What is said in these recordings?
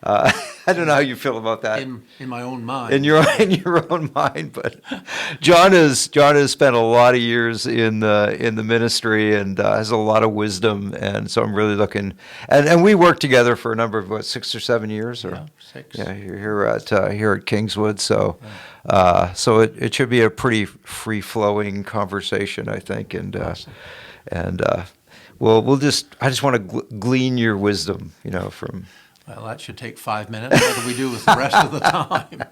I don't know how you feel about that. In my own mind. In your own mind, but John has spent a lot of years in the ministry and has a lot of wisdom, and so I'm really looking. And we worked together for a number of 6 or 7 years, or Yeah, 6. yeah, here at Kingswood. So so it should be a pretty free flowing conversation, I think, Awesome. and we'll just I just want to glean your wisdom, from. Well, that should take 5 minutes. What do we do with the rest of the time?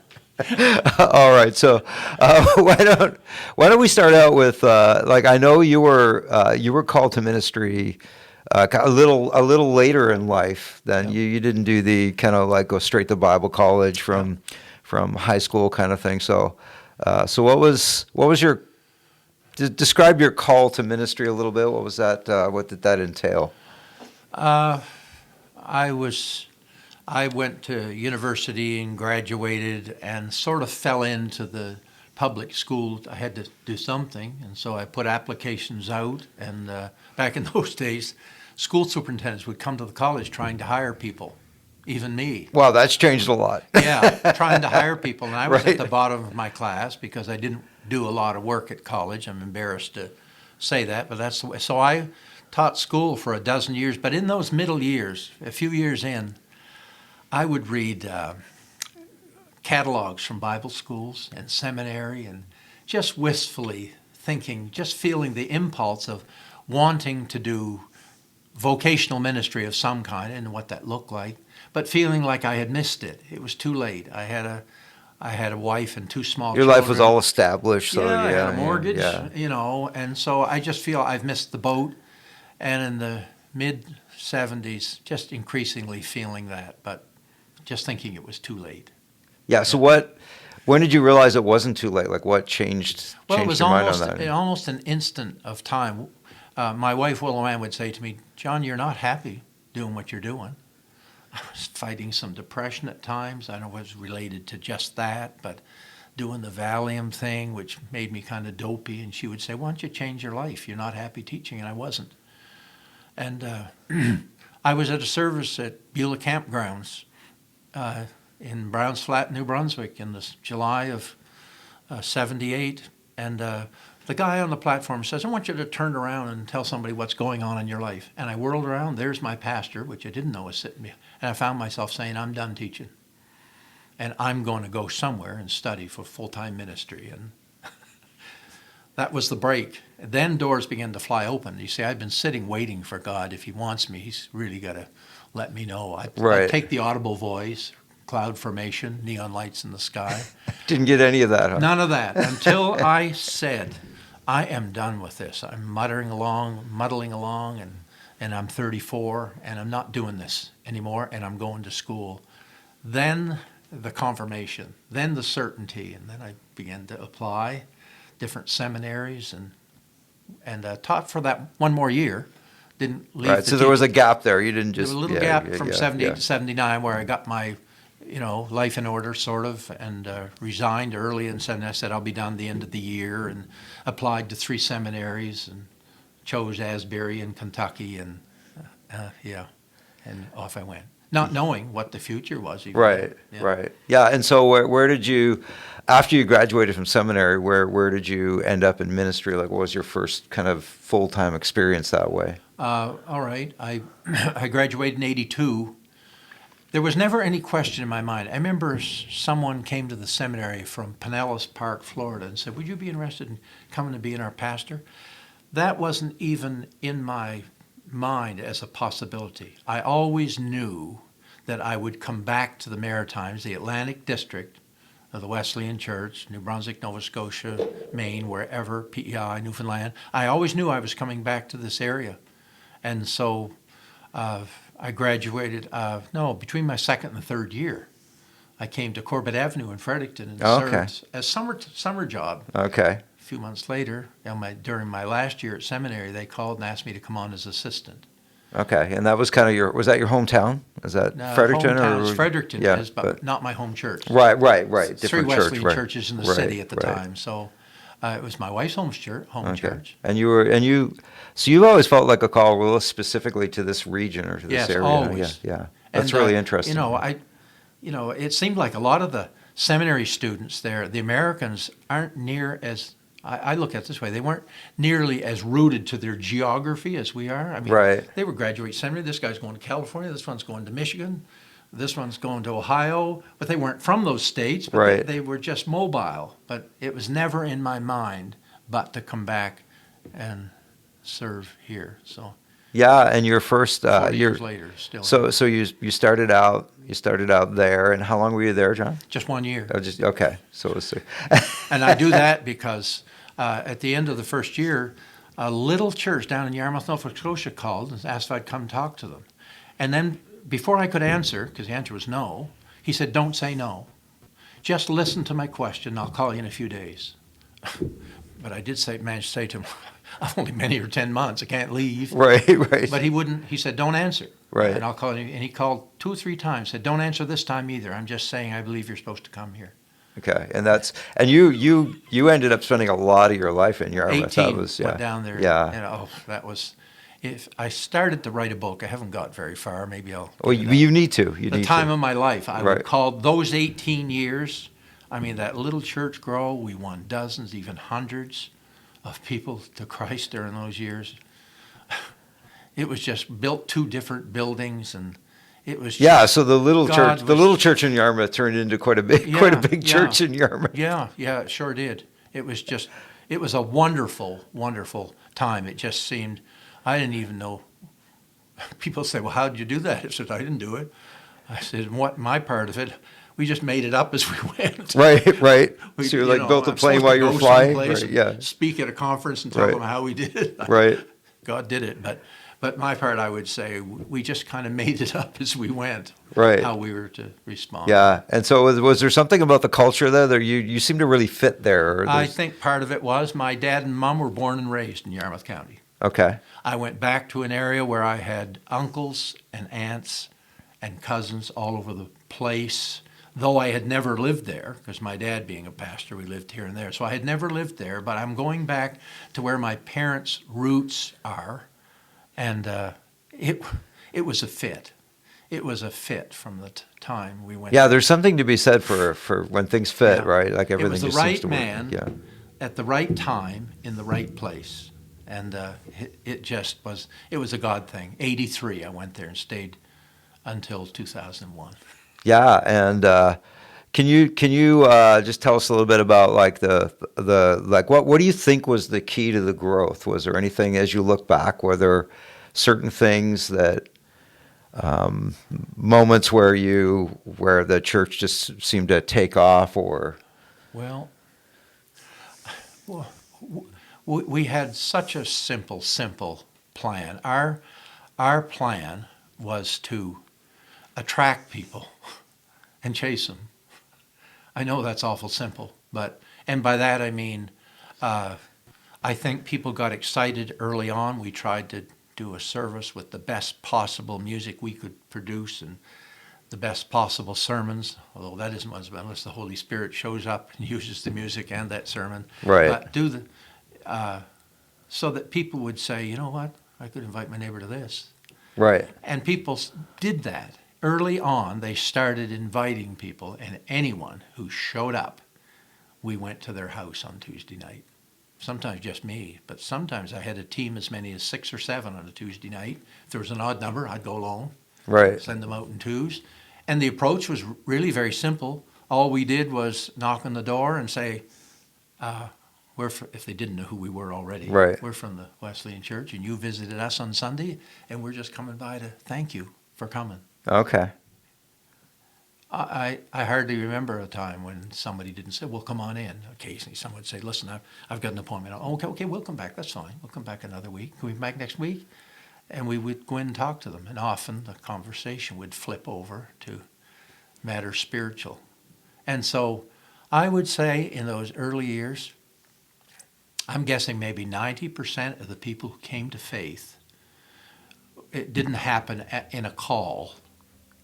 All right, so why don't we start out with I know you were called to ministry a little later in life than you didn't do the kind of go straight to Bible college from high school kind of thing. So what was your describe your call to ministry a little bit? What was that? What did that entail? I went to university and graduated and sort of fell into the public school. I had to do something, and so I put applications out. And back in those days, school superintendents would come to the college trying to hire people, even me. Wow, that's changed a lot. Yeah, trying to hire people. And I was Right. at the bottom of my class because I didn't do a lot of work at college. I'm embarrassed to say that, but that's the way. So I taught school for a dozen years, but in those middle years, a few years in, I would read catalogs from Bible schools and seminary, and just wistfully thinking, just feeling the impulse of wanting to do vocational ministry of some kind and what that looked like, but feeling like I had missed it. It was too late. I had a wife and 2 small Your children. life was all established, so I had a mortgage, yeah. and so I just feel I've missed the boat. And in the mid-70s, just increasingly feeling that, but just thinking it was too late. Yeah. So when did you realize it wasn't too late? What changed? Well, it was your mind on that? almost an instant of time. My wife, Willow Ann, would say to me, "John, you're not happy doing what you're doing." I was fighting some depression at times. I don't know if it was related to just that, but doing the Valium thing, which made me kind of dopey. And she would say, "Why don't you change your life? You're not happy teaching." And I wasn't. And I was at a service at Beulah Campgrounds in Browns Flat, New Brunswick, in the July of '78. And the guy on the platform says, "I want you to turn around and tell somebody what's going on in your life." And I whirled around. There's my pastor, which I didn't know was sitting me. And I found myself saying, "I'm done teaching. And I'm going to go somewhere and study for full-time ministry." And that was the break. Then doors began to fly open. You see, I've been sitting waiting for God. If he wants me, he's really got to let me know. I take the audible voice, cloud formation, neon lights in the sky. Didn't get any of that, huh? None of that until I said, "I am done with this. I'm muddling along, and I'm 34, and I'm not doing this anymore, and I'm going to school." Then the confirmation, then the certainty, and then I began to apply different seminaries and taught for that one more year. Didn't leave. Right. So there was a gap there. You didn't just. There was a little gap from 78 to 79 where I got my, life in order, sort of, and resigned early. And I said I'll be done the end of the year, and applied to 3 seminaries and chose Asbury in Kentucky, and and off I went, not knowing what the future was. Even. Right. Yeah. Right. Yeah. And so where did you, after you graduated from seminary, where did you end up in ministry? What was your first kind of full-time experience that way? All right. I graduated in '82. There was never any question in my mind. I remember someone came to the seminary from Pinellas Park, Florida, and said, "Would you be interested in coming to being our pastor?" That wasn't even in my mind as a possibility. I always knew that I would come back to the Maritimes, the Atlantic District of the Wesleyan Church, New Brunswick, Nova Scotia, Maine, wherever, PEI, Newfoundland. I always knew I was coming back to this area. And so I graduated, between my second and third year, I came to Corbett Avenue in Fredericton and served as summer job. Okay. A few months later, during my last year at seminary, they called and asked me to come on as assistant. Okay, and that was kind of was that your hometown? Is that Fredericton? Fredericton yeah, is, but not my home church. Right. Different 3 Wesleyan church, churches in the city at the time. So it was my wife's home church. And so you've always felt like a call, specifically to this region or to this area. Always. Yeah. That's really interesting. it seemed like a lot of the seminary students there, the Americans aren't near as, I look at it this way, they weren't nearly as rooted to their geography as we are. I mean, Right. they were graduate seminary. This guy's going to California. This one's going to Michigan. This one's going to Ohio. But they weren't from those states. But Right. they were just mobile. But it was never in my mind but to come back and serve here. So Yeah, and your first 40 your years later, still so you started out there, and how long were you there, John? just 1 year. Oh, just okay. So it was And I do that because at the end of the first year, a little church down in Yarmouth, Nova Scotia called and asked if I'd come talk to them. And then before I could answer, because the answer was no, he said, "Don't say no. Just listen to my question. I'll call you in a few days." But I did manage to say to him, "I've only been here 10 months. I can't leave." right, right. But he wouldn't. He said, "Don't answer." Right. And I'll call you. And he called 2 or 3 times. Said, "Don't answer this time either. I'm just saying I believe you're supposed to come here." Okay, and you ended up spending a lot of your life in Yarmouth. 18 That was, went down there. Yeah. And that was. If I started to write a book, I haven't got very far. Maybe I'll. Well, you need to. You The need time to. of my life. I Right. would call those 18 years. I mean, that little church grow. We won dozens, even hundreds of people to Christ during those years. It was just built 2 different buildings, and it was Yeah, so the little God church, the was- little church in Yarmouth turned into quite a big church in Yarmouth. Yeah, it sure did. It was a wonderful, wonderful time. It just seemed, I didn't even know. People say, "Well, how did you do that?" I said, "I didn't do it." I said, "What my part of it? We just made it up as we went." Right, right. We- So you like built a I'm plane supposed while to you were go flying. someplace Right, and yeah. Speak at a conference and tell Right. them how we did it. Right. God did it, but my part, I would say, we just kind of made it up as we went. Right. How we were to respond. Yeah, and so was there something about the culture there that you seem to really fit there? Or I there's- think part of it was my dad and mom were born and raised in Yarmouth County. Okay. I went back to an area where I had uncles and aunts and cousins all over the place, though I had never lived there, because my dad being a pastor, we lived here and there. So I had never lived there, but I'm going back to where my parents' roots are, and it was a fit. It was a fit from the time we went. Yeah, there's something to be said for when things fit, Yeah. right? Like everything It was the just seems right to work. man Yeah. at the right time in the right place. And it just was, it was a God thing. 83, I went there and stayed until 2001. Yeah, and can you just tell us a little bit about like the like what do you think was the key to the growth? Was there anything as you look back? Were there certain things that moments where the church just seemed to take off, or Well, we had such a simple plan. Our plan was to attract people and chase them. I know that's awful simple, and by that I mean, I think people got excited early on. We tried to do a service with the best possible music we could produce and the best possible sermons, although that isn't much unless the Holy Spirit shows up and uses the music and that sermon. Right. But so that people would say, "You know what, I could invite my neighbor to this." right? And people did that. Early on, they started inviting people, and anyone who showed up, we went to their house on Tuesday night. Sometimes just me, but sometimes I had a team as many as 6 or 7 on a Tuesday night. If there was an odd number, I'd go alone, Right. send them out in twos. And the approach was really very simple. All we did was knock on the door and say, if they didn't know who we were already, Right. we're from the Wesleyan Church, and you visited us on Sunday, and we're just coming by to thank you for coming. Okay. I hardly remember a time when somebody didn't say, "Well, come on in." Occasionally, someone would say, "Listen, I've got an appointment." "Oh, okay, we'll come back. That's fine. We'll come back another week. Can we come back next week?" And we would go in and talk to them. And often the conversation would flip over to matters spiritual. And so I would say in those early years, I'm guessing maybe 90% of the people who came to faith, it didn't happen in a call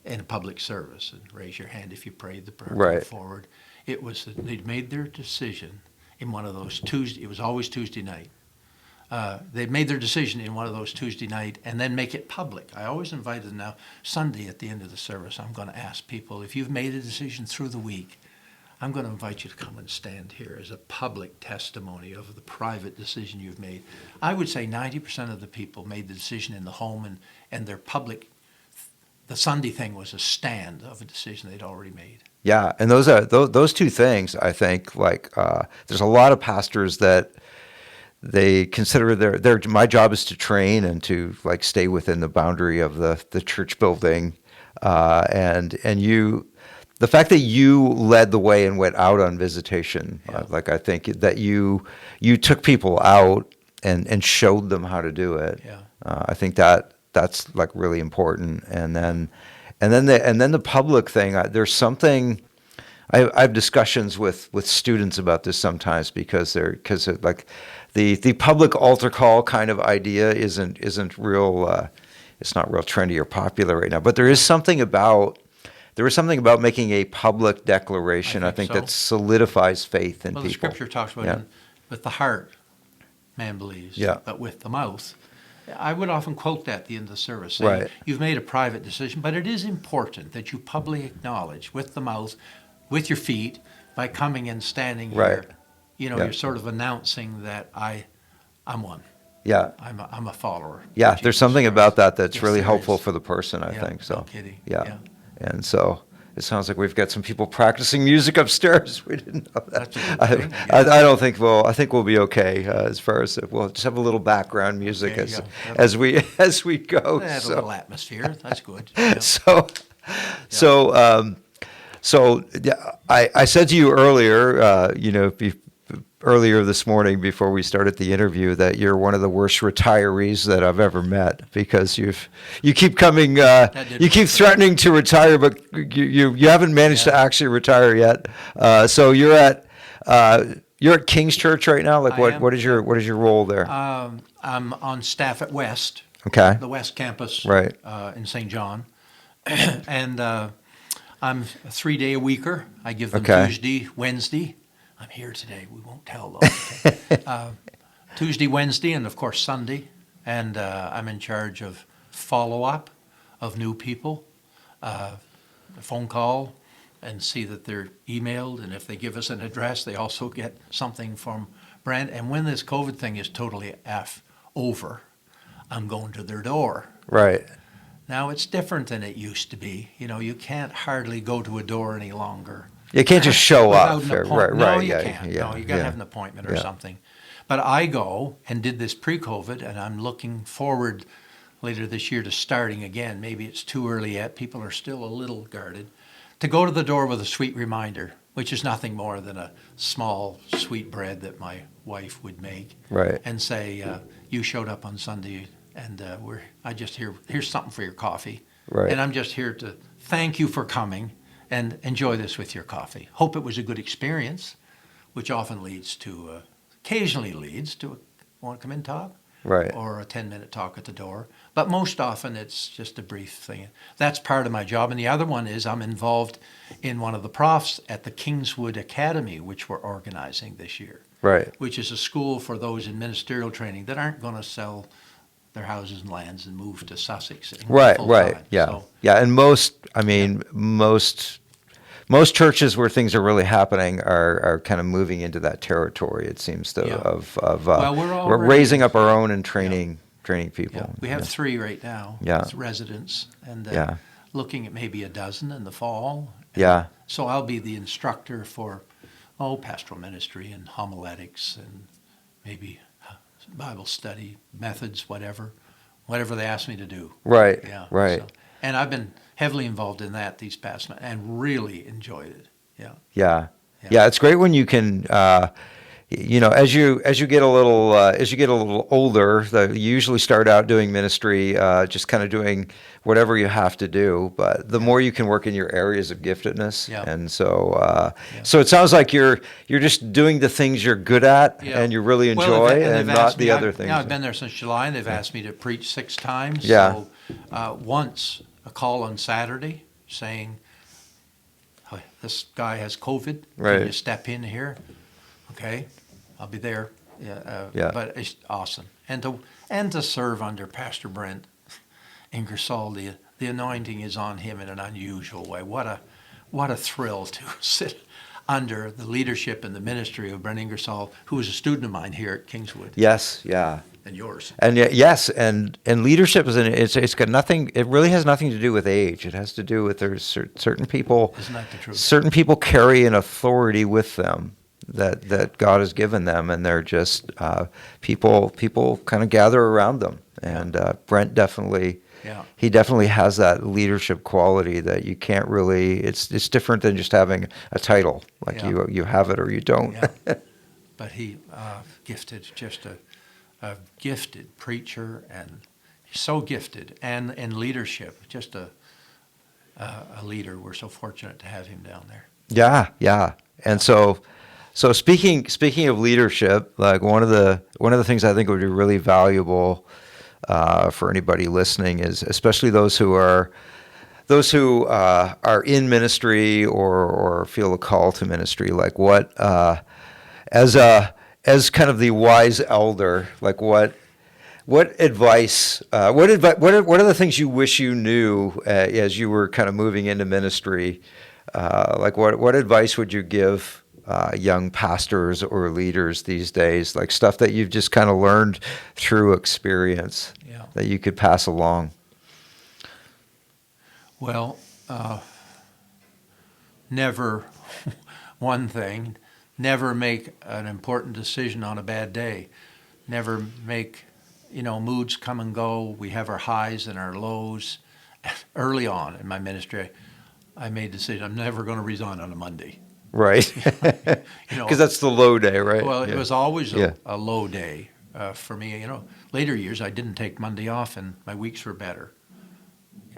in a public service and raise your hand if you prayed the prayer, Right. come forward. It was that they'd made their decision in one of those Tuesday, it was always Tuesday night, They've made their decision in one of those Tuesday night and then make it public. I always invite them now. Sunday at the end of the service, I'm going to ask people, if you've made a decision through the week, I'm going to invite you to come and stand here as a public testimony of the private decision you've made. I would say 90% of the people made the decision in the home, and their public, the Sunday thing was a stand of a decision they'd already made. Yeah, and those two things, I think, like there's a lot of pastors that they consider their my job is to train and to like stay within the boundary of the church building, and you, the fact that you led the way and went out on visitation, like I think that you took people out and showed them how to do it. Yeah. I think that's like really important, and then the public thing. There's something. I have discussions with students about this sometimes because like the public altar call kind of idea isn't real. It's not real trendy or popular right now. But there is something about making a public declaration. I think so. that solidifies faith in Well, people. the scripture talks about with the heart, man believes, but with the mouth. I would often quote that at the end of the service, saying, Right. You've made a private decision, but it is important that you publicly acknowledge with the mouth, with your feet, by coming and standing here. Right. You're sort of announcing that I'm one. Yeah. I'm a follower. Yeah, of there's Jesus something Christ. about that that's Yes, really there helpful is. for the person, I Yeah, think. So, no kidding. yeah. Yeah. And so it sounds like we've got some people practicing music upstairs. We didn't know that. That's a good thing, I I guess. don't think I think we'll be okay as far as we'll just have a little background music Okay, as we go. Add a So, little atmosphere. That's good. Yeah. So yeah, I said to you earlier, earlier this morning before we started the interview, that you're one of the worst retirees that I've ever met, because you keep coming, you keep threatening to retire, but you haven't managed to actually retire yet. So you're at King's Church right now. Like I am. what is your role there? I'm on staff at West. Okay. The West Campus. Right. In St. John. And I'm a 3-day-a-weeker. I give them Okay. Tuesday, Wednesday. I'm here today. We won't tell them. Okay. Tuesday, Wednesday, and of course Sunday. And I'm in charge of follow-up of new people, a phone call, and see that they're emailed. And if they give us an address, they also get something from Brand. And when this COVID thing is totally over, I'm going to their door. Right. Now it's different than it used to be. You can't hardly go to a door any longer. You can't just show up. Without an Right. appointment. No, Right. you Yeah. can't. Yeah. No, you got to yeah. have an appointment or Yeah. something. But I go and did this pre-COVID, and I'm looking forward later this year to starting again. Maybe it's too early yet. People are still a little guarded. To go to the door with a sweet reminder, which is nothing more than a small sweet bread that my wife would make, Right. and say, you showed up on Sunday, and here's something for your coffee. Right. And I'm just here to thank you for coming and enjoy this with your coffee. Hope it was a good experience, which often occasionally leads to want to come in and talk? Right. Or a 10-minute talk at the door. But most often it's just a brief thing. That's part of my job. And the other one is I'm involved in one of the profs at the Kingswood Academy, which we're organizing this year. Right. Which is a school for those in ministerial training that aren't going to sell their houses and lands and move to Sussex. Right. full Right. time. Yeah. So, Yeah. And most churches where things are really happening are kind of moving into that territory. It seems to Yeah. of we're we're already- raising up our own and training people. yeah, we have 3 right now. Yeah. As residents, and Yeah. looking at maybe a dozen in the fall. Yeah. So I'll be the instructor for pastoral ministry and homiletics and maybe Bible study methods, whatever they ask me to do. Right. Yeah. Right. So, and I've been heavily involved in that these past months and really enjoyed it. Yeah. Yeah. Yeah. Yeah. It's great when you can, as you get a little older, you usually start out doing ministry, just kind of doing whatever you have to do. But the more you can work in your areas of giftedness, Yeah. and so it sounds like you're just doing the things you're good at Yeah. and you really Well, enjoy, they've and not asked the me- other things. Yeah, I've been there since July, and they've asked me to preach 6 times. Yeah. So once a call on Saturday saying, "Hi, this guy has COVID. Right. Can you step in here?" Okay, I'll be there. Yeah. Yeah. But it's awesome. and to serve under Pastor Brent Ingersoll. The anointing is on him in an unusual way. What a thrill to sit under the leadership and the ministry of Brent Ingersoll, who was a student of mine here at Kingswood. Yes, yeah. And yours. And yes, and leadership it's got nothing. It really has nothing to do with age. It has to do with there's certain people. Isn't that the truth? Certain people carry an authority with them that God has given them, and they're just people kind of gather around them. And Brent definitely. Yeah. He definitely has that leadership quality that you can't really. It's different than just having a title. Like you have it or you don't. Yeah. But he gifted, just a gifted preacher, and he's so gifted, and in leadership, just a leader. We're so fortunate to have him down there. Yeah, yeah. And so speaking of leadership, like one of the things I think would be really valuable for anybody listening is, especially those who are in ministry or feel a call to ministry, like what as kind of the wise elder, like what advice, what are the things you wish you knew as you were kind of moving into ministry? Like what advice would you give young pastors or leaders these days? Like stuff that you've just kind of learned through experience that you could pass along. Well, never one thing. Never make an important decision on a bad day. Never make, moods come and go. We have our highs and our lows. Early on in my ministry, I made the decision I'm never going to resign on a Monday. Right. Because that's the low day, right? Well, it was always a low day for me. Later years, I didn't take Monday off, and my weeks were better.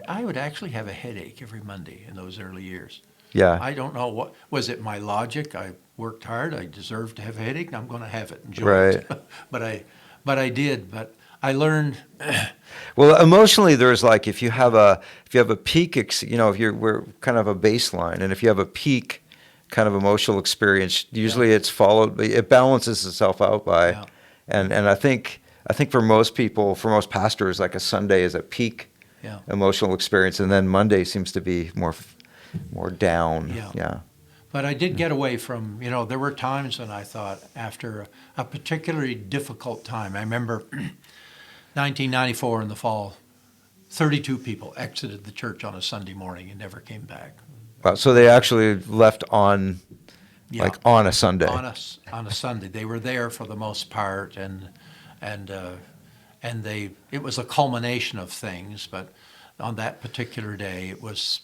I would actually have a headache every Monday in those early years. Yeah. I don't know what was it. My logic. I worked hard. I deserved to have a headache. And I'm going to have it. Enjoy it. But I did. But I learned. Well, emotionally, there's like if you have a peak, we're kind of a baseline, and if you have a peak kind of emotional experience, usually it's followed. It balances itself out by, and I think for most people, for most pastors, like a Sunday is a peak emotional experience, and then Monday seems to be more down. Yeah. But I did get away from, there were times when I thought after a particularly difficult time, I remember 1994 in the fall, 32 people exited the church on a Sunday morning and never came back. Wow, so they actually left on a Sunday. On a Sunday. They were there for the most part, and it was a culmination of things, but on that particular day it was.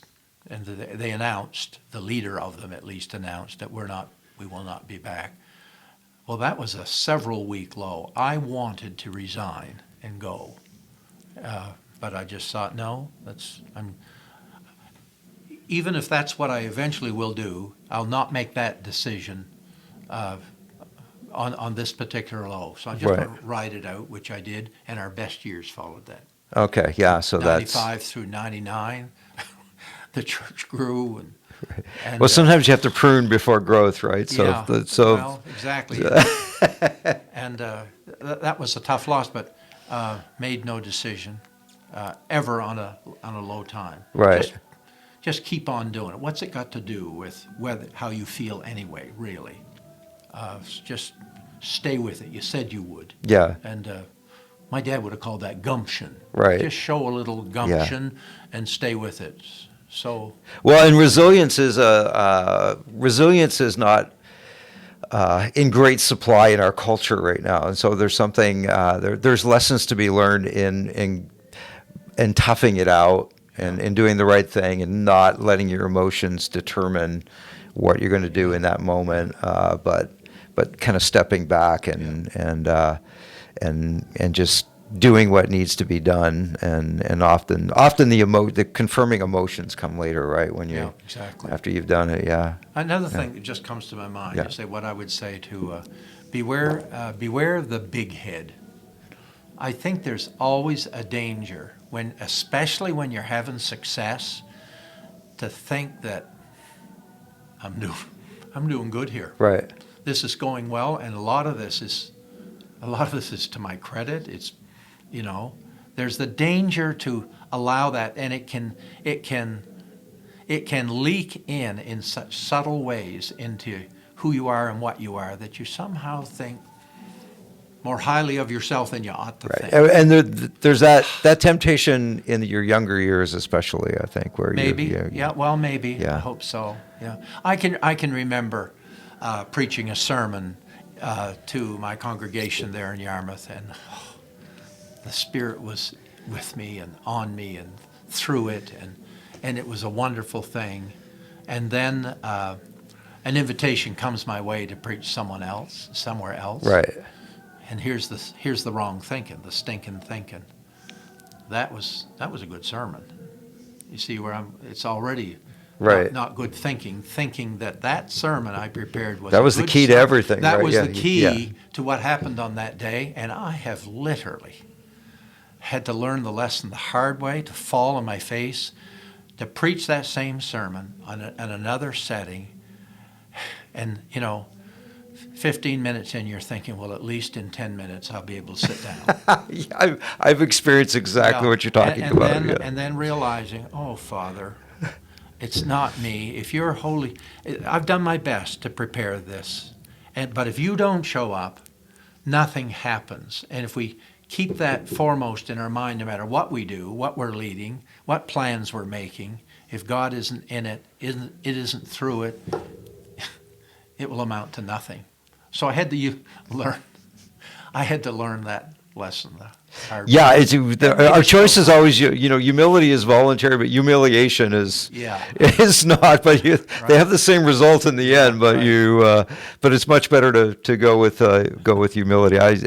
And they announced, the leader of them at least announced that we will not be back. Well, that was a several-week low. I wanted to resign and go, but I just thought, no, even if that's what I eventually will do, I'll not make that decision on this particular low. So I'm just going to ride it out, which I did, and our best years followed that. Okay, yeah, so 95 through 99. The church grew, and well, sometimes you have to prune before growth, right? So, well, exactly. And that was a tough loss, but made no decision ever on a low time. Right. Just keep on doing it. What's it got to do with how you feel anyway? Really, just stay with it. You said you would. Yeah. And my dad would have called that gumption. Right. Just show a little gumption and stay with it. So well, and resilience is not in great supply in our culture right now, and so there's something there's lessons to be learned in toughing it out and in doing the right thing and not letting your emotions determine what you're going to do in that moment, but kind of stepping back and just doing what needs to be done, and often the confirming emotions come later, right? When exactly after you've done it, Another thing that just comes to my mind is what I would say to beware the big head. I think there's always a danger especially when you're having success, to think that I'm doing good here. Right. This is going well, and a lot of this is a lot of this is to my credit. It's, there's the danger to allow that, and it can leak in such subtle ways into who you are and what you are that you somehow think more highly of yourself than you ought to think. And there's that temptation in your younger years, especially, I think, where maybe, maybe. Yeah. I hope so. Yeah, I can remember preaching a sermon to my congregation there in Yarmouth, and the Spirit was with me and on me and through it, and it was a wonderful thing. And then an invitation comes my way to preach somewhere else. Right. And here's the wrong thinking, the stinking thinking. That was a good sermon. You see where it's already right. not good thinking that sermon I prepared was that was the key to everything. That right? was the key to what happened on that day, and I have literally had to learn the lesson the hard way, to fall on my face, to preach that same sermon in another setting, and 15 minutes in, you're thinking, well, at least in 10 minutes, I'll be able to sit down. I've experienced exactly what you're talking about. And then realizing, oh, Father, it's not me. If you're holy, I've done my best to prepare this. But if you don't show up, nothing happens. And if we keep that foremost in our mind, no matter what we do, what we're leading, what plans we're making, if God isn't in it, it isn't through it, it will amount to nothing. So I had to learn that lesson. Yeah, our choice is always, humility is voluntary, but humiliation is not. But they have the same result in the end. But but it's much better to go with humility. Back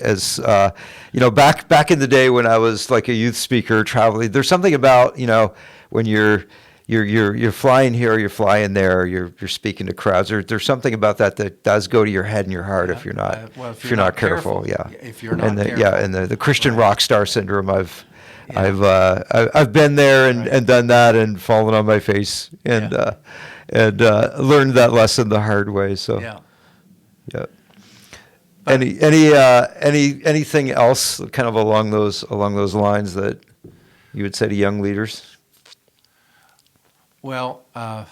in the day when I was like a youth speaker traveling, there's something about when you're flying here, you're flying there, you're speaking to crowds. There's something about that does go to your head and your heart if you're not careful. Yeah, if you're not careful. And the Christian rock star syndrome. I've been there and done that and fallen on my face and learned that lesson the hard way. So yeah. Anything else kind of along those lines that you would say to young leaders? Well, I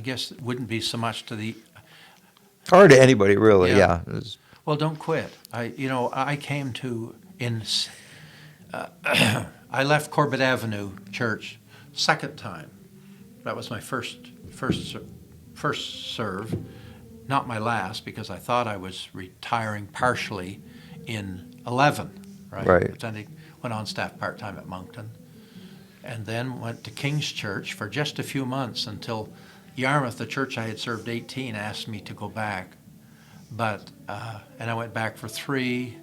guess it wouldn't be so much to the... Or to anybody, really, yeah. Well, don't quit. I came to... I left Corbett Avenue Church second time. That was my first serve, not my last, because I thought I was retiring partially in 11, right? Right. Then I went on staff part-time at Moncton. And then went to King's Church for just a few months until Yarmouth, the church I had served 18, asked me to go back. But and I went back for 3.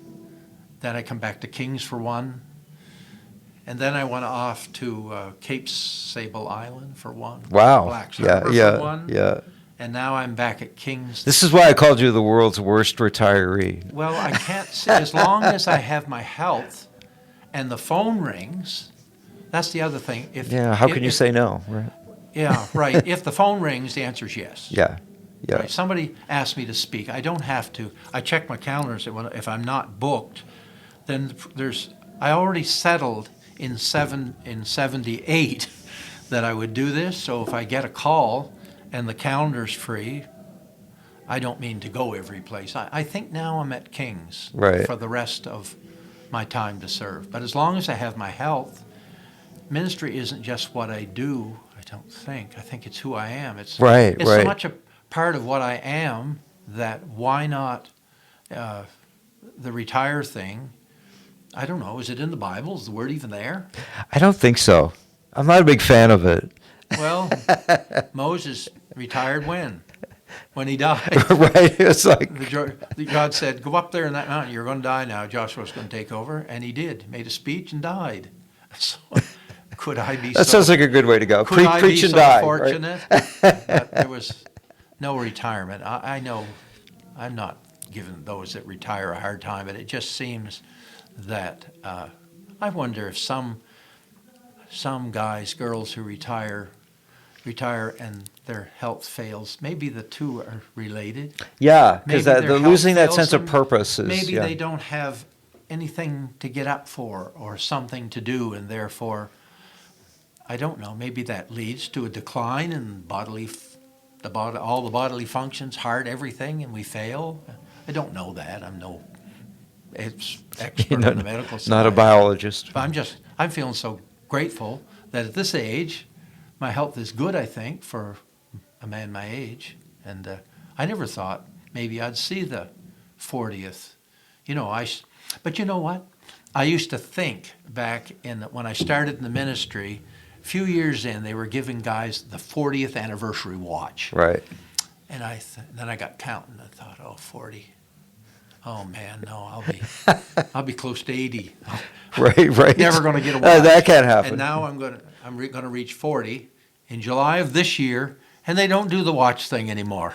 Then I come back to King's for 1. And then I went off to Cape Sable Island for 1. Wow. Black Harbor for 1. Yeah. And now I'm back at King's. This is why I called you the world's worst retiree. Well, I can't say, as long as I have my health and the phone rings. That's the other thing. How can you say no? Right. Yeah, right. If the phone rings, the answer is yes. Yeah. Right. Somebody asked me to speak. I don't have to. I check my calendar and say, well, if I'm not booked, then I already settled in 78 that I would do this. So if I get a call and the calendar's free, I don't mean to go every place. I think now I'm at King's for the rest of my time to serve. But as long as I have my health, ministry isn't just what I do, I don't think. I think it's who I am. It's so much a part of what I am that why not the retire thing? I don't know. Is it in the Bible? Is the word even there? I don't think so. I'm not a big fan of it. Well, Moses retired when? When he died. Right. It's like... God said, go up there in that mountain. You're going to die now. Joshua's going to take over. And he did. Made a speech and died. So... Could I be that sounds like a good way to go. Preach and die. Fortunate that there was no retirement. I know I'm not giving those that retire a hard time, but it just seems that I wonder if some guys, girls who retire, retire and their health fails. Maybe the two are related. Yeah, Maybe because their the health losing that fails sense of them. purpose is, Maybe yeah. they don't have anything to get up for or something to do, and therefore, I don't know, maybe that leads to a decline in all the bodily functions, heart, everything, and we fail. I don't know that. I'm no expert You're on the medical side. not a biologist. But I'm feeling so grateful that at this age, my health is good, I think, for a man my age. And I never thought maybe I'd see the 40th. But you know what? I used to think back when I started in the ministry, a few years in, they were giving guys the 40th anniversary watch. Right. And then I got counting. I thought, oh, 40. Oh man, no, I'll be close to 80. Right. Never going to get a watch. That can't happen. And now I'm going to reach 40 in July of this year, and they don't do the watch thing anymore.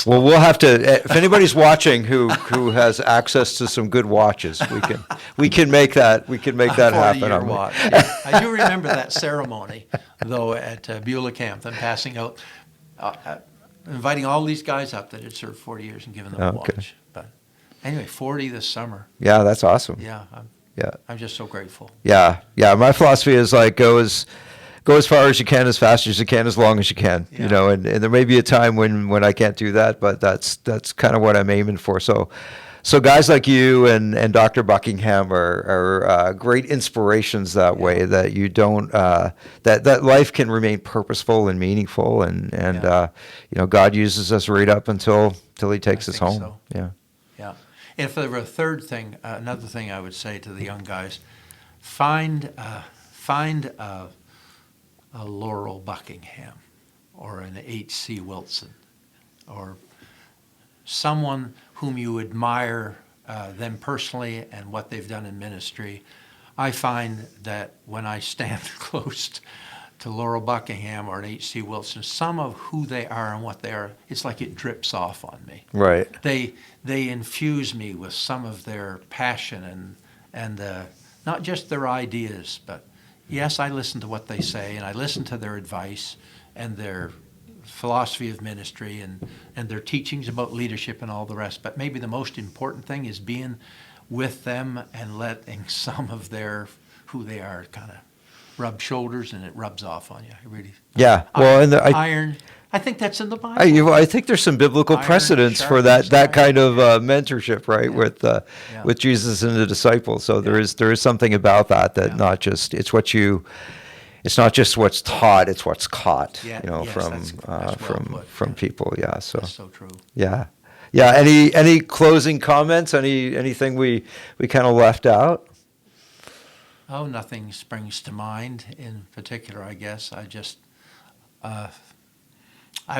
Well, we'll have to. If anybody's watching who has access to some good watches, we can make that happen. 40-year On watch. Yeah. I do remember that ceremony, though, at Beulah Camp, them passing out, inviting all these guys up that had served 40 years and giving them a Okay. watch. But anyway, 40 this summer. Yeah, that's awesome. Yeah, Yeah. I'm just so grateful. Yeah. My philosophy is like go as far as you can, as fast as you can, as long as you can. Yeah. And there may be a time when I can't do that, but that's kind of what I'm aiming for. So guys like you and Dr. Buckingham are great inspirations that way. That you don't that life can remain purposeful and meaningful, and God uses us right up until He takes us home. So. Yeah. Yeah. If there were another thing I would say to the young guys, find a Laurel Buckingham or an H.C. Wilson or someone whom you admire them personally and what they've done in ministry. I find that when I stand close to Laurel Buckingham or an H.C. Wilson, some of who they are and what they are, it's like it drips off on me. Right. They infuse me with some of their passion and not just their ideas, but yes, I listen to what they say and I listen to their advice and their philosophy of ministry and their teachings about leadership and all the rest. But maybe the most important thing is being with them and letting some of who they are kind of rub shoulders, and it rubs off on you. It really. Yeah. Well, iron. I think that's in the Bible. I think there's some biblical Iron precedents for sharpens that iron. kind of mentorship, right? Yeah. With Jesus and the disciples. So there is something about that not just it's not just what's taught, it's what's caught. Yeah, yes, from that's well put. from people. Yeah. So That's so true. yeah. Any closing comments? Anything we kind of left out? Oh, nothing springs to mind in particular, I guess. I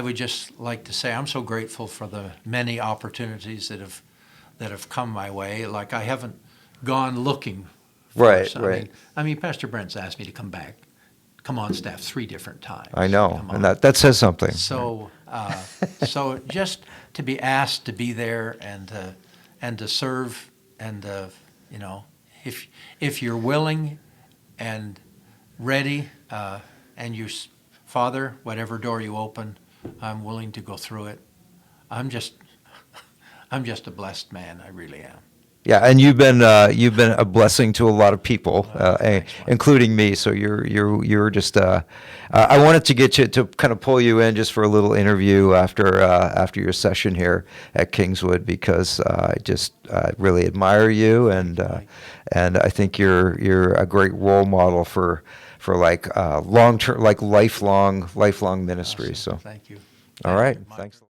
would just like to say I'm so grateful for the many opportunities that have come my way. Like I haven't gone looking for Right, some. right. I mean, Pastor Brent's asked me to come on staff 3 different times. I know, Come and on. that says something. So, so just to be asked to be there and to serve, and if you're willing and ready, and Father, whatever door you open, I'm willing to go through it. I'm just a blessed man. I really am. Yeah, and you've been a blessing to a lot of people, Thanks, Mike. including me. So you're just. I wanted to get you to kind of pull you in just for a little interview after your session here at Kingswood, because I just really admire you, and I think you're a great role model for like long-term, like lifelong ministry. Awesome. So Thank you. all right, Mike. thanks.